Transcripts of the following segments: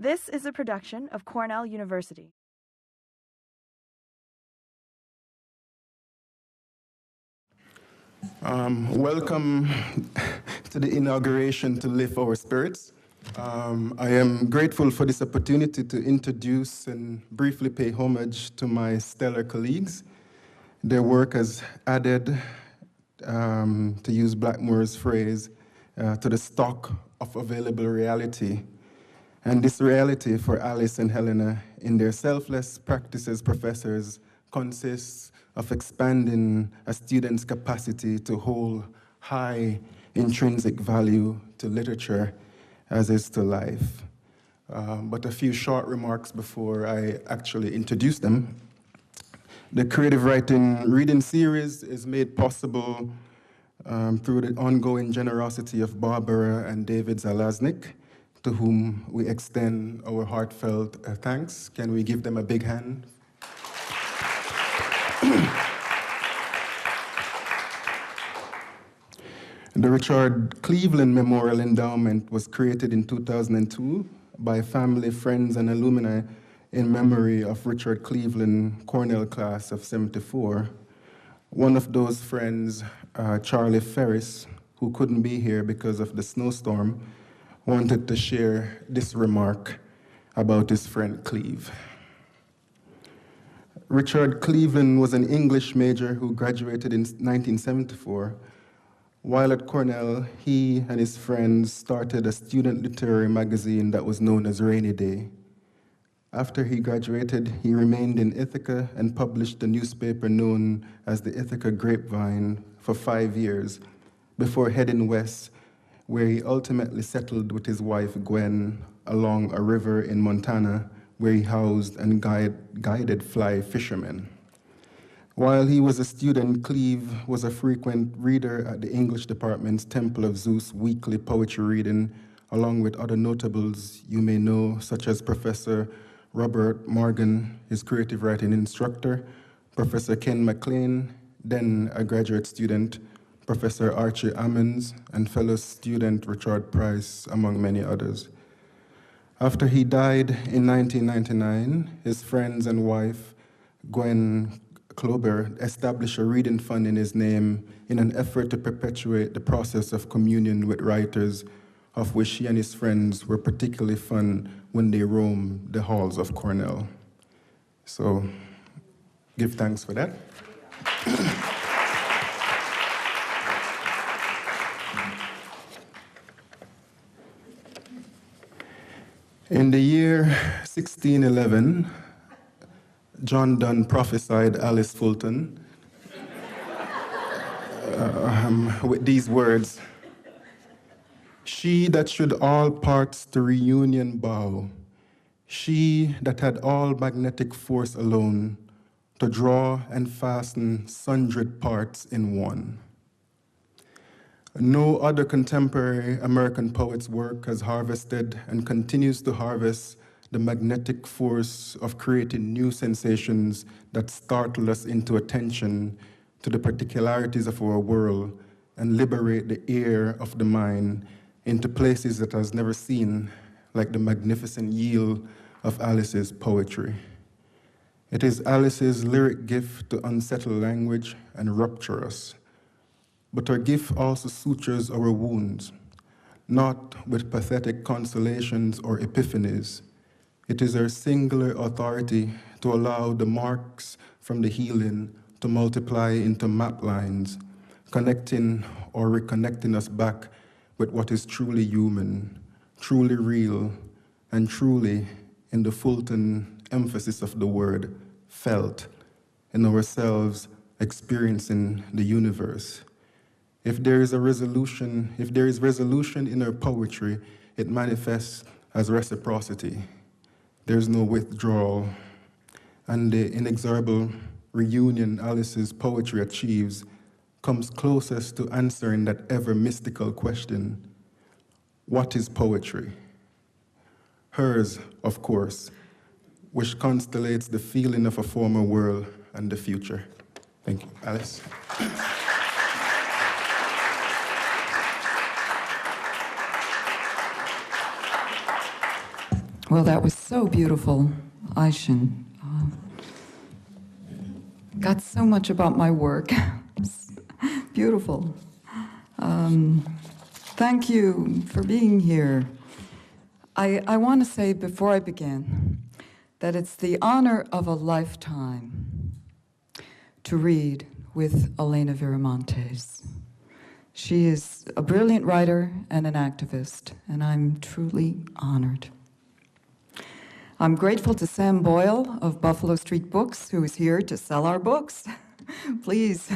This is a production of Cornell University. Welcome to the inauguration to Lift Our Spirits. I am grateful for this opportunity to introduce and briefly pay homage to my stellar colleagues. Their work has added, to use Blackmore's phrase, to the stock of available reality. And this reality for Alice and Helena in their selfless practice as professors consists of expanding a student's capacity to hold high intrinsic value to literature as is to life. But a few short remarks before I actually introduce them. The creative writing reading series is made possible through the ongoing generosity of Barbara and David Zalaznick, to whom we extend our heartfelt thanks. Can we give them a big hand? The Richard Cleaveland Memorial Endowment was created in 2002 by family, friends, and alumni in memory of Richard Cleaveland Cornell class of '74. One of those friends, Charlie Ferris, who couldn't be here because of the snowstorm, wanted to share this remark about his friend Cleve. Richard Cleaveland was an English major who graduated in 1974. While at Cornell, he and his friends started a student literary magazine that was known as Rainy Day. After he graduated, he remained in Ithaca and published a newspaper known as the Ithaca Grapevine for 5 years before heading west, where he ultimately settled with his wife Gwen along a river in Montana, where he housed and guided fly fishermen. While he was a student, Cleve was a frequent reader at the English department's Temple of Zeus weekly poetry reading, along with other notables you may know, such as Professor Robert Morgan, his creative writing instructor, Professor Ken McLean, then a graduate student, Professor Archie Ammons, and fellow student Richard Price, among many others. After he died in 1999, his friends and wife, Gwen Klober, established a reading fund in his name in an effort to perpetuate the process of communion with writers, of which he and his friends were particularly fond when they roamed the halls of Cornell. So, give thanks for that. In the year 1611, John Donne prophesied Alice Fulton with these words: "She that should all parts to reunion bow, she that had all magnetic force alone, to draw and fasten sundred parts in one." No other contemporary American poet's work has harvested and continues to harvest the magnetic force of creating new sensations that startle us into attention to the particularities of our world and liberate the ear of the mind into places that it has never seen, like the magnificent yield of Alice's poetry. It is Alice's lyric gift to unsettle language and rupture us. But her gift also sutures our wounds, not with pathetic consolations or epiphanies. It is her singular authority to allow the marks from the healing to multiply into map lines, connecting or reconnecting us back with what is truly human, truly real, and truly, in the Fulton emphasis of the word, felt in ourselves experiencing the universe. If there is resolution in her poetry, it manifests as reciprocity. There's no withdrawal. And the inexorable reunion Alice's poetry achieves comes closest to answering that ever mystical question: what is poetry? Hers, of course, which constellates the feeling of a former world and the future. Thank you. Alice. Well, that was so beautiful, Aishin. Got so much about my work. Beautiful. Thank you for being here. I want to say before I begin that it's the honor of a lifetime to read with Elena Viramontes. She is a brilliant writer and an activist, and I'm truly honored. I'm grateful to Sam Boyle of Buffalo Street Books, who is here to sell our books. Please.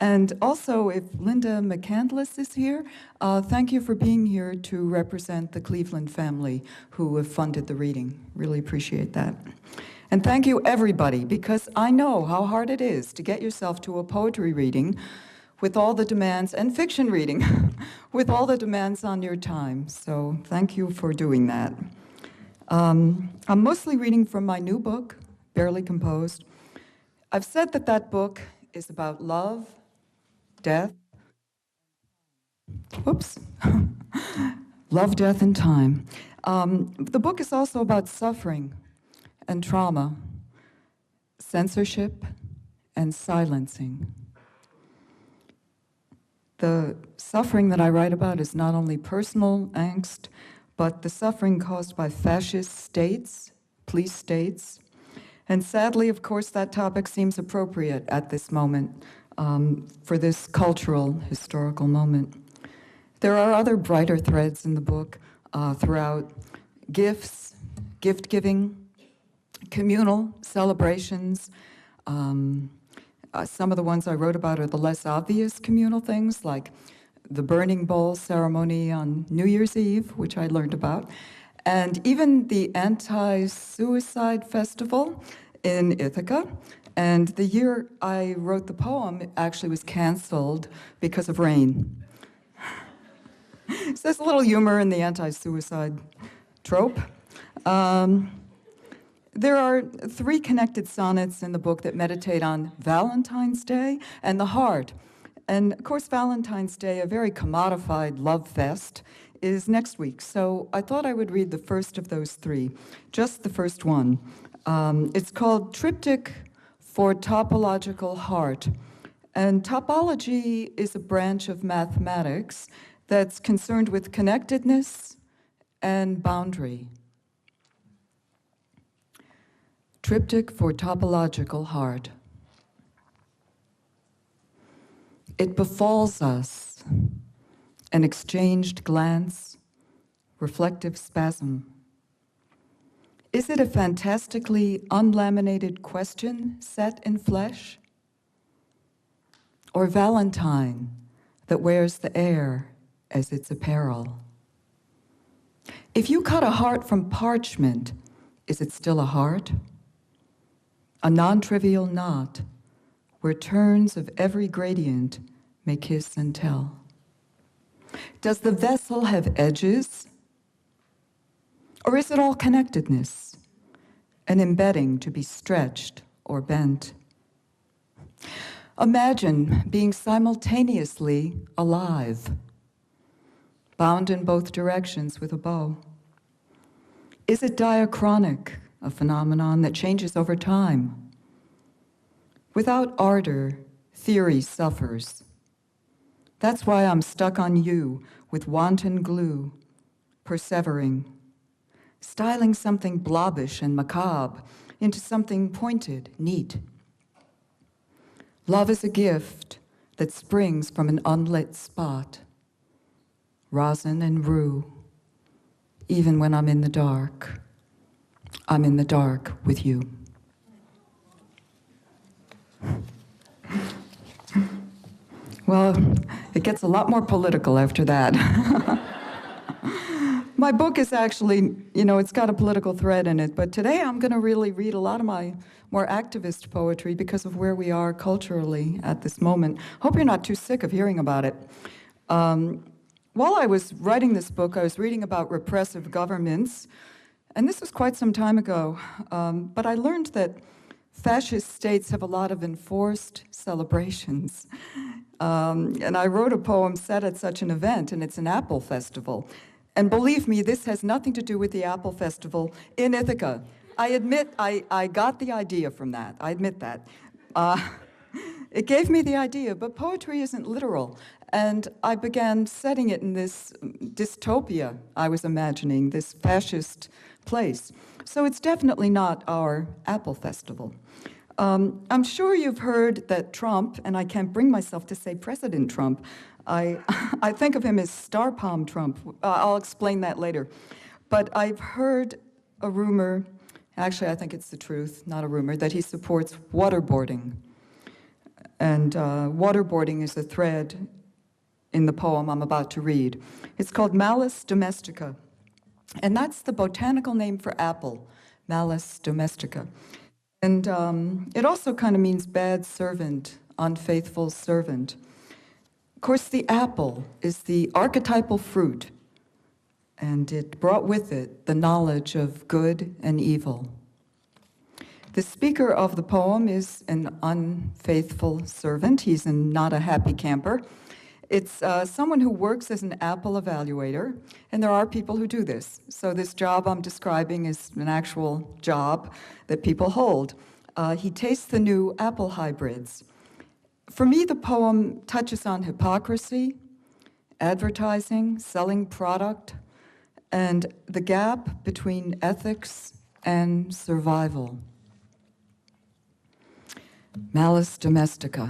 And also, if Linda McCandless is here, thank you for being here to represent the Cleveland family who have funded the reading. Really appreciate that. And thank you, everybody, because I know how hard it is to get yourself to a poetry reading with all the demands, and fiction reading, with all the demands on your time. So thank you for doing that. I'm mostly reading from my new book, Barely Composed. I've said that that book is about love, death, love, death, and time. The book is also about suffering and trauma, censorship, and silencing. The suffering that I write about is not only personal angst, but the suffering caused by fascist states, police states. And sadly, of course, that topic seems appropriate at this moment for this cultural, historical moment. There are other brighter threads in the book throughout: gifts, gift-giving, communal celebrations. Some of the ones I wrote about are the less obvious communal things, like the burning bowl ceremony on New Year's Eve, which I learned about, and even the anti-suicide festival in Ithaca. And the year I wrote the poem actually was canceled because of rain. So there's a little humor in the anti-suicide trope. There are 3 connected sonnets in the book that meditate on Valentine's Day and the heart. And of course, Valentine's Day, a very commodified love fest, is next week. So I thought I would read the first of those 3, just the first one. It's called Triptych for Topological Heart. And topology is a branch of mathematics that's concerned with connectedness and boundary. Triptych for Topological Heart. It befalls us, an exchanged glance, reflective spasm. Is it a fantastically unlaminated question set in flesh? Or Valentine that wears the air as its apparel? If you cut a heart from parchment, is it still a heart? A non-trivial knot where turns of every gradient may kiss and tell. Does the vessel have edges? Or is it all connectedness, an embedding to be stretched or bent? Imagine being simultaneously alive, bound in both directions with a bow. Is it diachronic, a phenomenon that changes over time? Without ardor, theory suffers. That's why I'm stuck on you with wanton glue, persevering, styling something blobbish and macabre into something pointed, neat. Love is a gift that springs from an unlit spot, rosin and rue. Even when I'm in the dark with you. Well, it gets a lot more political after that. My book is actually, it's got a political thread in it, but today I'm going to really read a lot of my more activist poetry because of where we are culturally at this moment. Hope you're not too sick of hearing about it. While I was writing this book, I was reading about repressive governments, and this was quite some time ago, but I learned that fascist states have a lot of enforced celebrations. And I wrote a poem set at such an event, and it's an apple festival. And believe me, this has nothing to do with the Apple Festival in Ithaca. I admit I got the idea from that. I admit that. It gave me the idea, but poetry isn't literal. And I began setting it in this dystopia I was imagining, this fascist place. So it's definitely not our Apple Festival. I'm sure you've heard that Trump, and I can't bring myself to say President Trump, I think of him as Star Palm Trump. I'll explain that later. But I've heard a rumor, actually I think it's the truth, not a rumor, that he supports waterboarding. And waterboarding is a thread in the poem I'm about to read. It's called Malus domestica. And that's the botanical name for apple, Malus domestica. And it also kind of means bad servant, unfaithful servant. Of course, the apple is the archetypal fruit, and it brought with it the knowledge of good and evil. The speaker of the poem is an unfaithful servant. He's not a happy camper. It's someone who works as an apple evaluator, and there are people who do this. So this job I'm describing is an actual job that people hold. He tastes the new apple hybrids. For me, the poem touches on hypocrisy, advertising, selling product, and the gap between ethics and survival. Malus domestica.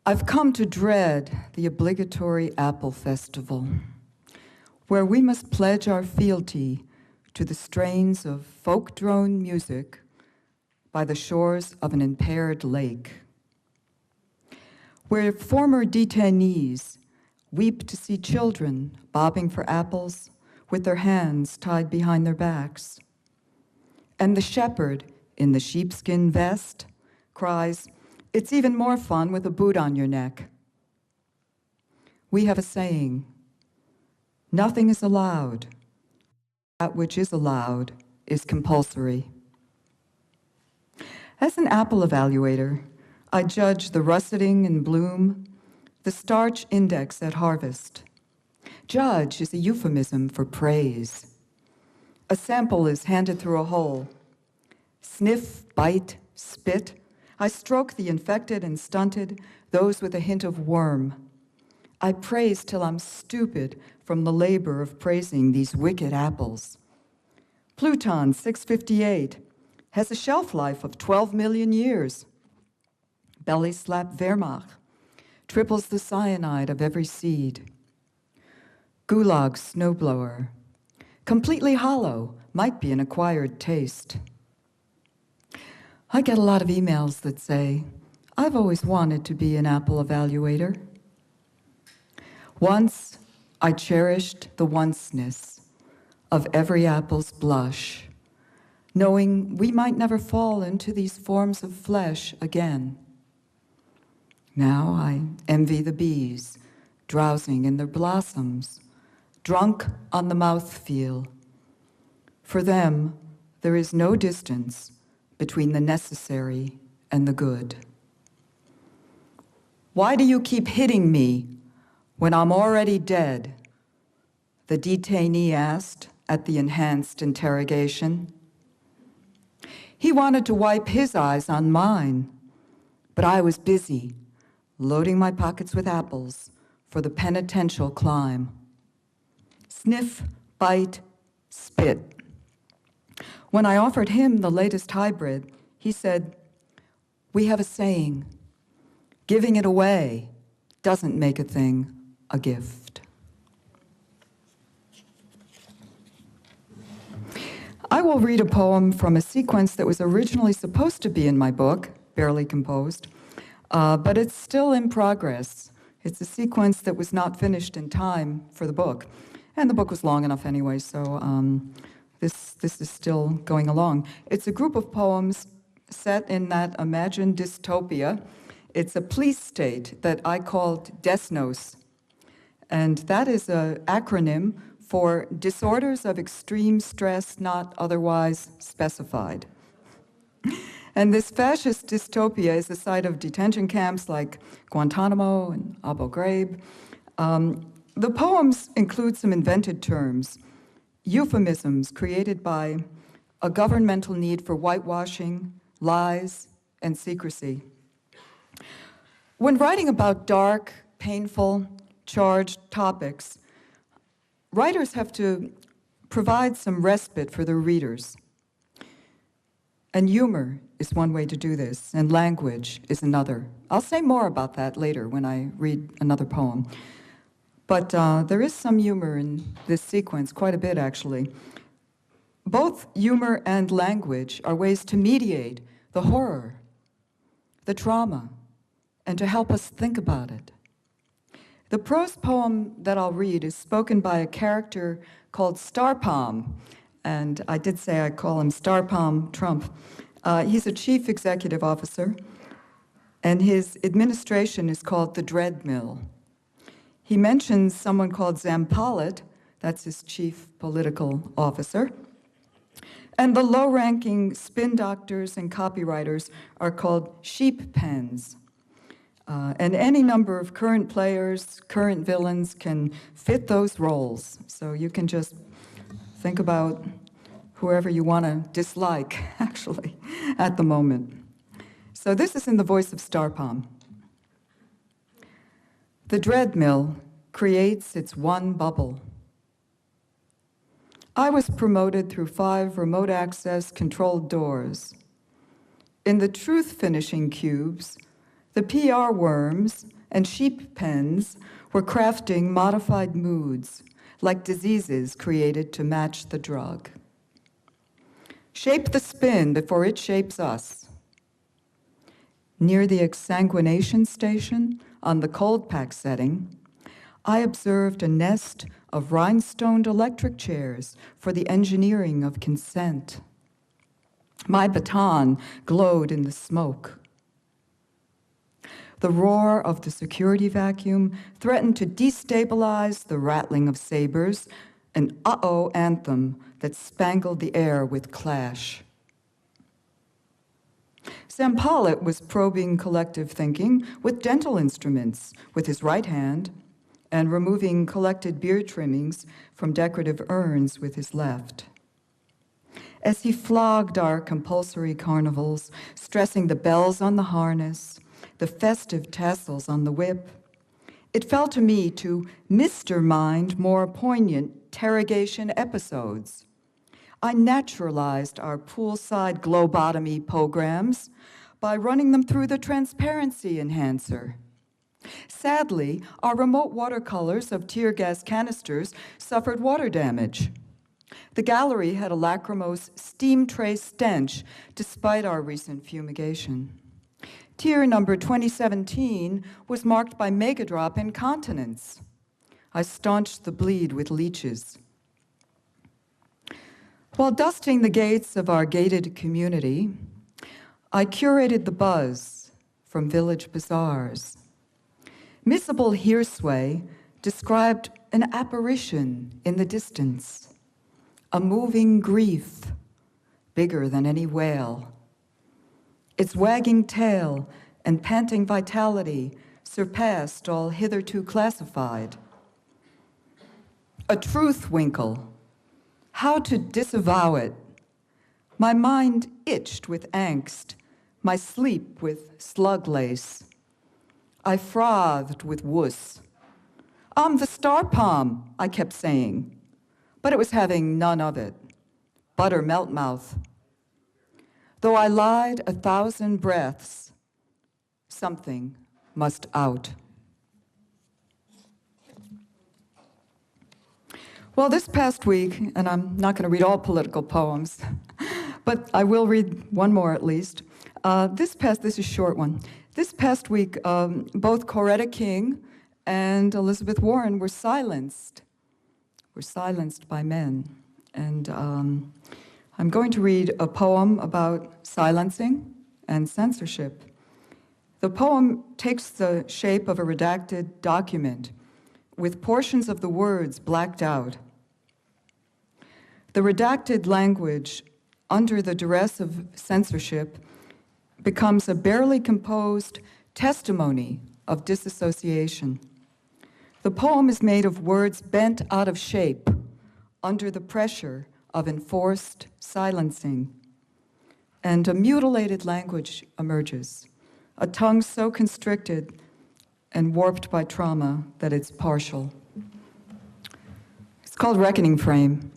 I've come to dread the obligatory Apple Festival, where we must pledge our fealty to the strains of folk drone music by the shores of an impaired lake, where former detainees weep to see children bobbing for apples with their hands tied behind their backs, and the shepherd in the sheepskin vest cries, "It's even more fun with a boot on your neck." We have a saying, "Nothing is allowed. That which is allowed is compulsory." As an apple evaluator, I judge the russeting in bloom, the starch index at harvest. Judge is a euphemism for praise. A sample is handed through a hole. Sniff, bite, spit. I stroke the infected and stunted, those with a hint of worm. I praise till I'm stupid from the labor of praising these wicked apples. Pluton 658 has a shelf life of 12 million years. Belly slap Wehrmacht triples the cyanide of every seed. Gulag snowblower, completely hollow, might be an acquired taste. I get a lot of emails that say, "I've always wanted to be an apple evaluator." Once, I cherished the onceness of every apple's blush, knowing we might never fall into these forms of flesh again. Now I envy the bees, drowsing in their blossoms, drunk on the mouthfeel. For them, there is no distance between the necessary and the good. "Why do you keep hitting me when I'm already dead?" the detainee asked at the enhanced interrogation. He wanted to wipe his eyes on mine, but I was busy loading my pockets with apples for the penitential climb. Sniff, bite, spit. When I offered him the latest hybrid, he said, "We have a saying, giving it away doesn't make a thing a gift." I will read a poem from a sequence that was originally supposed to be in my book, Barely Composed, but it's still in progress. It's a sequence that was not finished in time for the book, and the book was long enough anyway, so this is still going along. It's a group of poems set in that imagined dystopia. It's a police state that I called Desnos, and that is an acronym for disorders of extreme stress not otherwise specified. And this fascist dystopia is the site of detention camps like Guantanamo and Abu Ghraib. The poems include some invented terms, euphemisms created by a governmental need for whitewashing, lies, and secrecy. When writing about dark, painful, charged topics, writers have to provide some respite for their readers. And humor is one way to do this, and language is another. I'll say more about that later when I read another poem. But there is some humor in this sequence, quite a bit actually. Both humor and language are ways to mediate the horror, the trauma, and to help us think about it. The prose poem that I'll read is spoken by a character called Star Palm, and I did say I call him Star Palm Trump. He's a chief executive officer, and his administration is called the Dread Mill. He mentions someone called Paulette, that's his chief political officer, and the low-ranking spin doctors and copywriters are called sheep pens. And any number of current players, current villains can fit those roles. So you can just think about whoever you want to dislike, actually, at the moment. So this is in the voice of Star Palm. The dread mill creates its one bubble. I was promoted through 5 remote access controlled doors. In the truth finishing cubes, the PR worms and sheep pens were crafting modified moods, like diseases created to match the drug. Shape the spin before it shapes us. Near the exsanguination station, on the cold pack setting, I observed a nest of rhinestoned electric chairs for the engineering of consent. My baton glowed in the smoke. The roar of the security vacuum threatened to destabilize the rattling of sabers, an uh-oh anthem that spangled the air with clash. Sam Paulette was probing collective thinking with dental instruments with his right hand and removing collected beard trimmings from decorative urns with his left. As he flogged our compulsory carnivals, stressing the bells on the harness, the festive tassels on the whip, it fell to me to mister-mind more poignant interrogation episodes. I naturalized our poolside globotomy programs by running them through the transparency enhancer. Sadly, our remote watercolors of tear gas canisters suffered water damage. The gallery had a lachrymose steam tray stench despite our recent fumigation. Tier number 2017 was marked by megadrop incontinence. I staunched the bleed with leeches. While dusting the gates of our gated community, I curated the buzz from village bazaars. Missable Hearsway described an apparition in the distance, a moving grief bigger than any whale. Its wagging tail and panting vitality surpassed all hitherto classified. A truth winkle, how to disavow it. My mind itched with angst, my sleep with slug lace. I frothed with wuss. I'm the star palm, I kept saying, but it was having none of it. Butter melt mouth. Though I lied 1,000 breaths, something must out. Well, this past week, and I'm not going to read all political poems, but I will read one more at least. This is a short one. This past week, both Coretta King and Elizabeth Warren were silenced by men. And I'm going to read a poem about silencing and censorship. The poem takes the shape of a redacted document with portions of the words blacked out. The redacted language, under the duress of censorship, becomes a barely composed testimony of disassociation. The poem is made of words bent out of shape under the pressure of enforced silencing, and a mutilated language emerges, a tongue so constricted and warped by trauma that it's partial. It's called Reckoning Frame.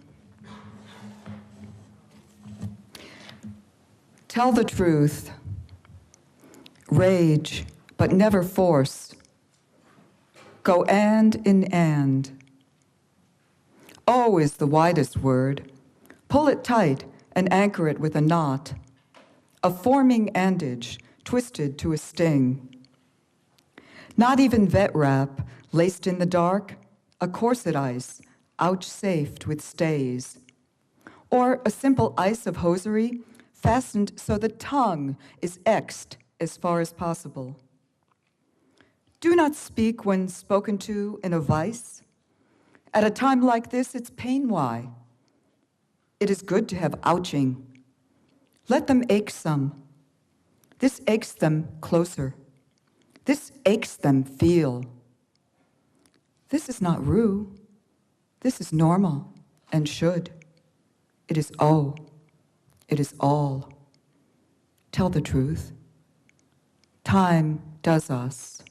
Tell the truth, rage, but never force. Go and in and. Oh is the widest word. Pull it tight and anchor it with a knot, a forming andage twisted to a sting. Not even vet wrap, laced in the dark, a corset ice, ouchsafed with stays, or a simple ice of hosiery fastened so the tongue is X'd as far as possible. Do not speak when spoken to in a vice. At a time like this, it's pain why. It is good to have ouching. Let them ache some. This aches them closer. This aches them feel. This is not rue. This is normal and should. It is oh. It is all. Tell the truth. Time does us.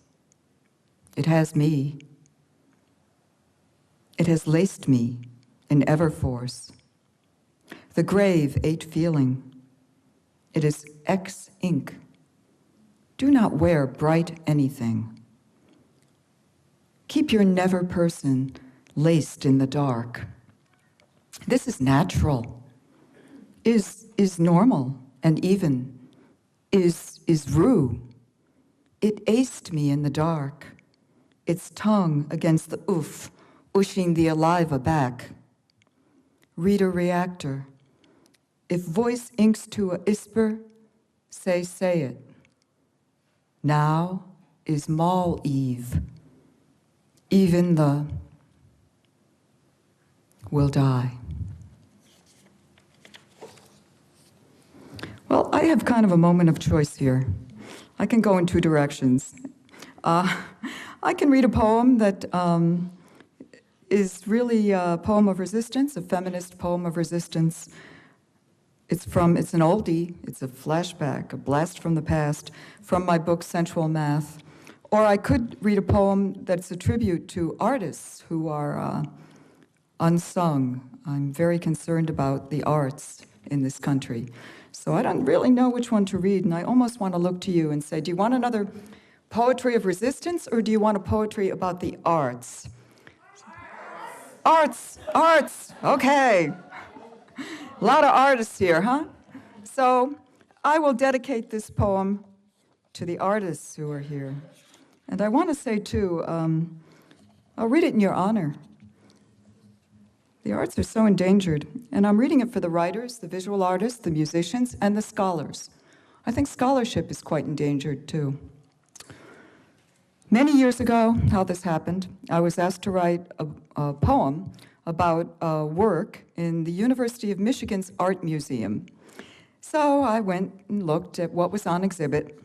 It has me. It has laced me in Everforce. The grave ate feeling. It is X ink. Do not wear bright anything. Keep your never person laced in the dark. This is natural, is normal and even, is rue. It aced me in the dark, its tongue against the oof, ushing the alive aback. Reader reactor, if voice inks to a isper, say it. Now is Mall Eve. Even the will die. Well, I have kind of a moment of choice here. I can go in two directions. I can read a poem that is really a poem of resistance, a feminist poem of resistance. It's an oldie, it's a flashback, a blast from the past, from my book, Sensual Math. Or I could read a poem that's a tribute to artists who are unsung. I'm very concerned about the arts in this country. So I don't really know which one to read, and I almost want to look to you and say, do you want another poetry of resistance, or do you want a poetry about the arts? Arts, okay. A lot of artists here, huh? So I will dedicate this poem to the artists who are here. And I want to say, too, I'll read it in your honor. The arts are so endangered, and I'm reading it for the writers, the visual artists, the musicians, and the scholars. I think scholarship is quite endangered, too. Many years ago, how this happened, I was asked to write a poem about work in the University of Michigan's Art Museum. So I went and looked at what was on exhibit,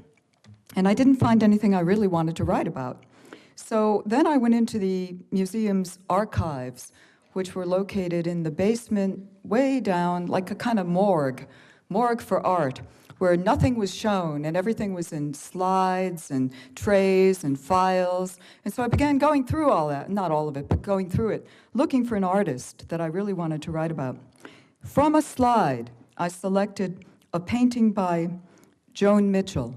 and I didn't find anything I really wanted to write about. So then I went into the museum's archives, which were located in the basement way down, like a kind of morgue for art, where nothing was shown and everything was in slides and trays and files. And so I began going through all that, not all of it, but going through it, looking for an artist that I really wanted to write about. From a slide, I selected a painting by Joan Mitchell.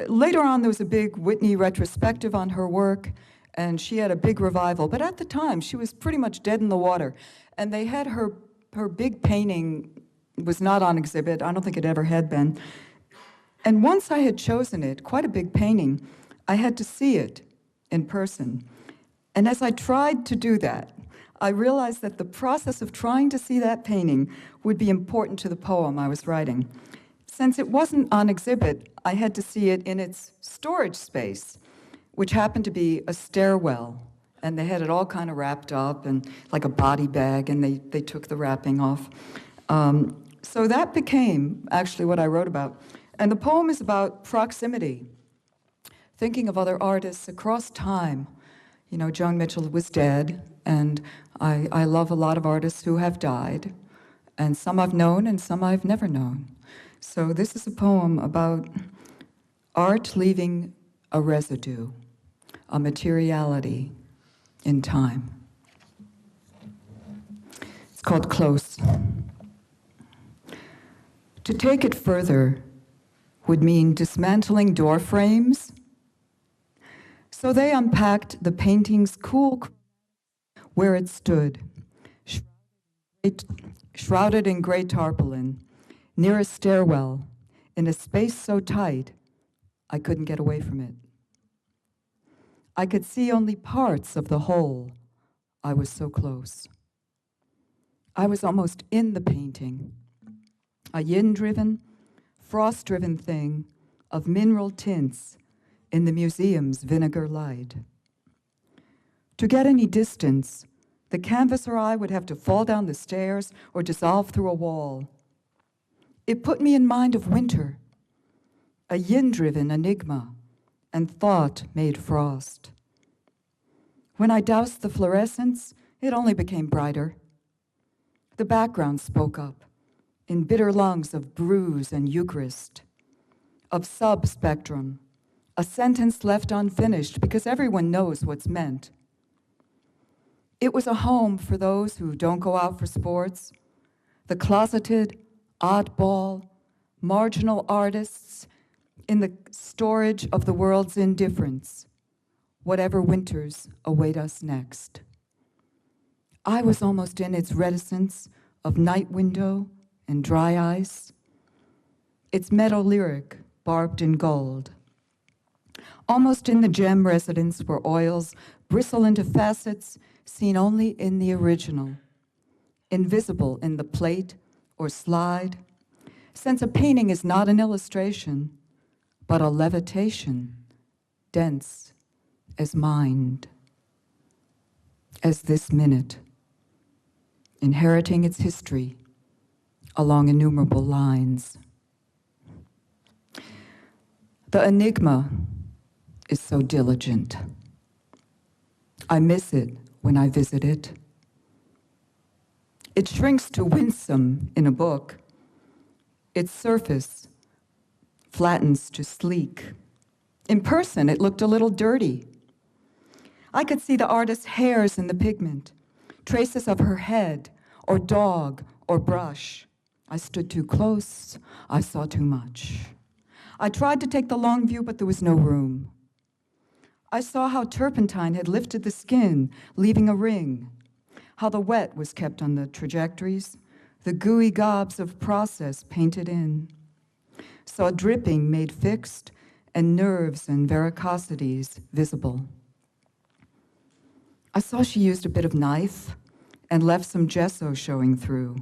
Later on, there was a big Whitney retrospective on her work, and she had a big revival. But at the time, she was pretty much dead in the water. And they had her big painting was not on exhibit. I don't think it ever had been. And once I had chosen it, quite a big painting, I had to see it in person. And as I tried to do that, I realized that the process of trying to see that painting would be important to the poem I was writing. Since it wasn't on exhibit, I had to see it in its storage space, which happened to be a stairwell. And they had it all kind of wrapped up and like a body bag, and they took the wrapping off. So that became actually what I wrote about. And the poem is about proximity, thinking of other artists across time, You know, Joan Mitchell was dead, and I love a lot of artists who have died, and some I've known and some I've never known. So this is a poem about art leaving a residue, a materiality in time. It's called Close. To take it further would mean dismantling door frames. So they unpacked the painting's cool where it stood, shrouded in gray tarpaulin, near a stairwell, in a space so tight I couldn't get away from it. I could see only parts of the whole. I was so close. I was almost in the painting, a yin-driven, frost-driven thing of mineral tints in the museum's vinegar light. To get any distance, the canvas or I would have to fall down the stairs or dissolve through a wall. It put me in mind of winter, a yin-driven enigma, and thought made frost. When I doused the fluorescence, it only became brighter. The background spoke up in bitter lungs of bruise and Eucharist, of subspectrum, a sentence left unfinished because everyone knows what's meant. It was a home for those who don't go out for sports, the closeted, oddball, marginal artists in the storage of the world's indifference, whatever winters await us next. I was almost in its reticence of night window and dry ice, its meadow lyric barbed in gold. Almost in the gem residence where oils bristle into facets seen only in the original, invisible in the plate or slide, since a painting is not an illustration, but a levitation, dense as mind, as this minute, inheriting its history along innumerable lines. The enigma is so diligent. I miss it when I visit it. It shrinks to winsome in a book. Its surface flattens to sleek. In person, it looked a little dirty. I could see the artist's hairs in the pigment, traces of her head, or dog, or brush. I stood too close. I saw too much. I tried to take the long view, but there was no room. I saw how turpentine had lifted the skin, leaving a ring, how the wet was kept on the trajectories, the gooey gobs of process painted in. Saw dripping made fixed, and nerves and varicosities visible. I saw she used a bit of knife and left some gesso showing through.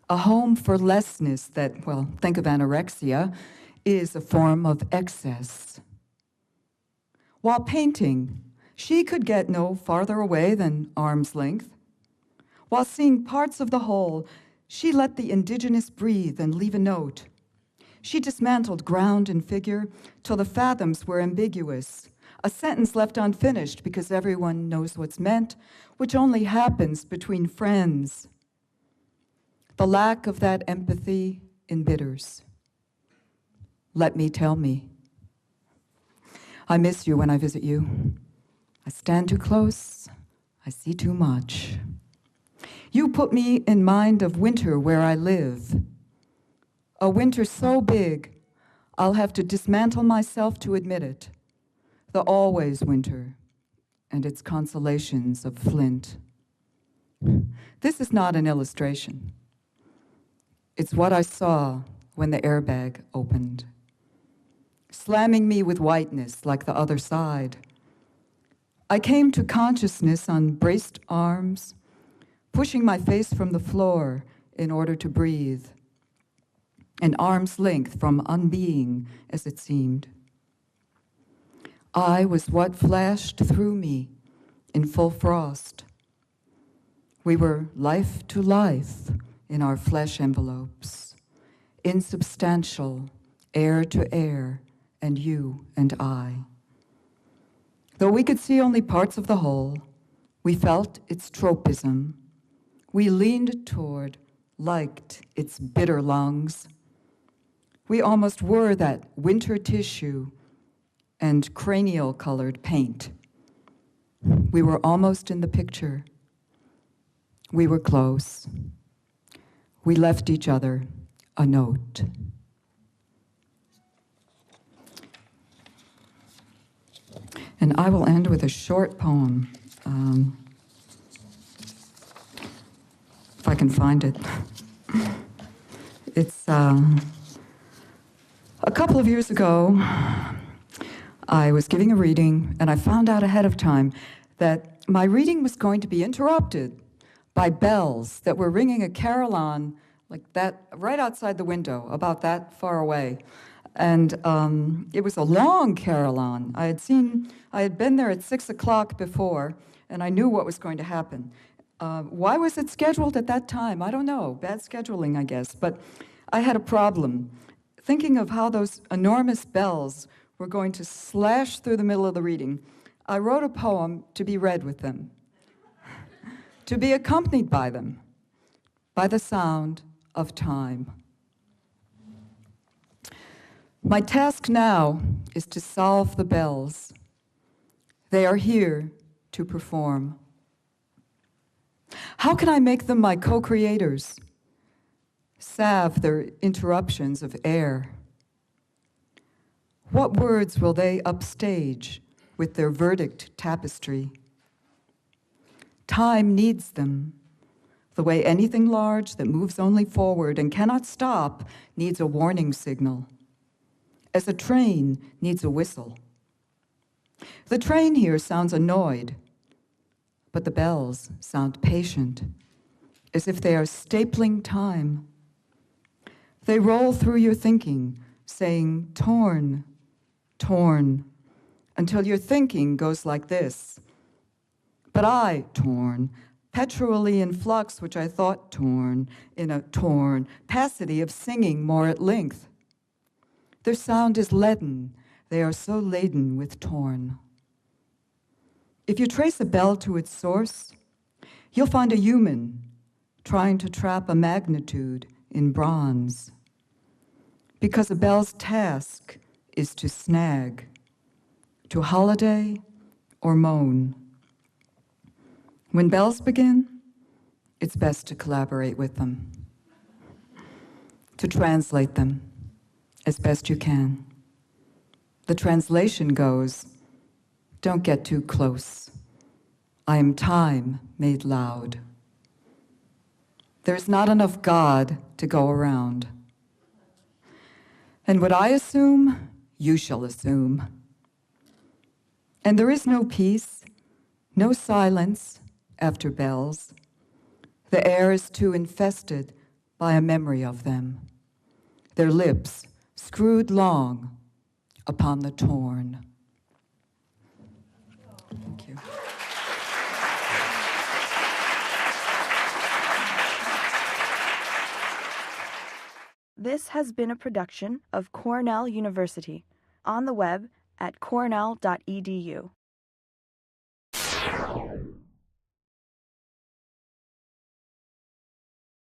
A home for lessness that, well, think of anorexia, is a form of excess. While painting, she could get no farther away than arm's length. While seeing parts of the whole, she let the indigenous breathe and leave a note. She dismantled ground and figure till the fathoms were ambiguous, a sentence left unfinished because everyone knows what's meant, which only happens between friends. The lack of that empathy embitters. Let me tell me. I miss you when I visit you. I stand too close. I see too much. You put me in mind of winter where I live. A winter so big, I'll have to dismantle myself to admit it. The always winter and its consolations of flint. This is not an illustration. It's what I saw when the airbag opened, slamming me with whiteness like the other side. I came to consciousness on braced arms, pushing my face from the floor in order to breathe, an arm's length from unbeing, as it seemed. I was what flashed through me in full frost. We were life to life in our flesh envelopes, insubstantial, air to air, and you and I. Though we could see only parts of the whole, we felt its tropism. We leaned toward, liked its bitter lungs. We almost were that winter tissue and cranial-colored paint. We were almost in the picture. We were close. We left each other a note. And I will end with a short poem, if I can find it. It's a couple of years ago, I was giving a reading, and I found out ahead of time that my reading was going to be interrupted by bells that were ringing a carillon like that right outside the window, about that far away. And it was a long carillon. I had been there at 6 o'clock before, and I knew what was going to happen. Why was it scheduled at that time? I don't know. Bad scheduling, I guess. But I had a problem thinking of how those enormous bells were going to slash through the middle of the reading. I wrote a poem to be read with them, to be accompanied by them, by the sound of time. My task now is to solve the bells. They are here to perform. How can I make them my co-creators? Salve their interruptions of air. What words will they upstage with their verdict tapestry? Time needs them, the way anything large that moves only forward and cannot stop needs a warning signal, as a train needs a whistle. The train here sounds annoyed, but the bells sound patient, as if they are stapling time. They roll through your thinking, saying, torn, torn, until your thinking goes like this. But I, torn, petrally in flux, which I thought torn, in a torn, passaty of singing more at length. Their sound is leaden, they are so laden with torn. If you trace a bell to its source, you'll find a human trying to trap a magnitude in bronze. Because a bell's task is to snag, to holiday or moan. When bells begin, it's best to collaborate with them, to translate them as best you can. The translation goes, don't get too close. I am time made loud. There's not enough God to go around. And what I assume, you shall assume. And there is no peace, no silence after bells. The air is too infested by a memory of them, their lips screwed long upon the torn. Thank you. This has been a production of Cornell University, on the web at cornell.edu.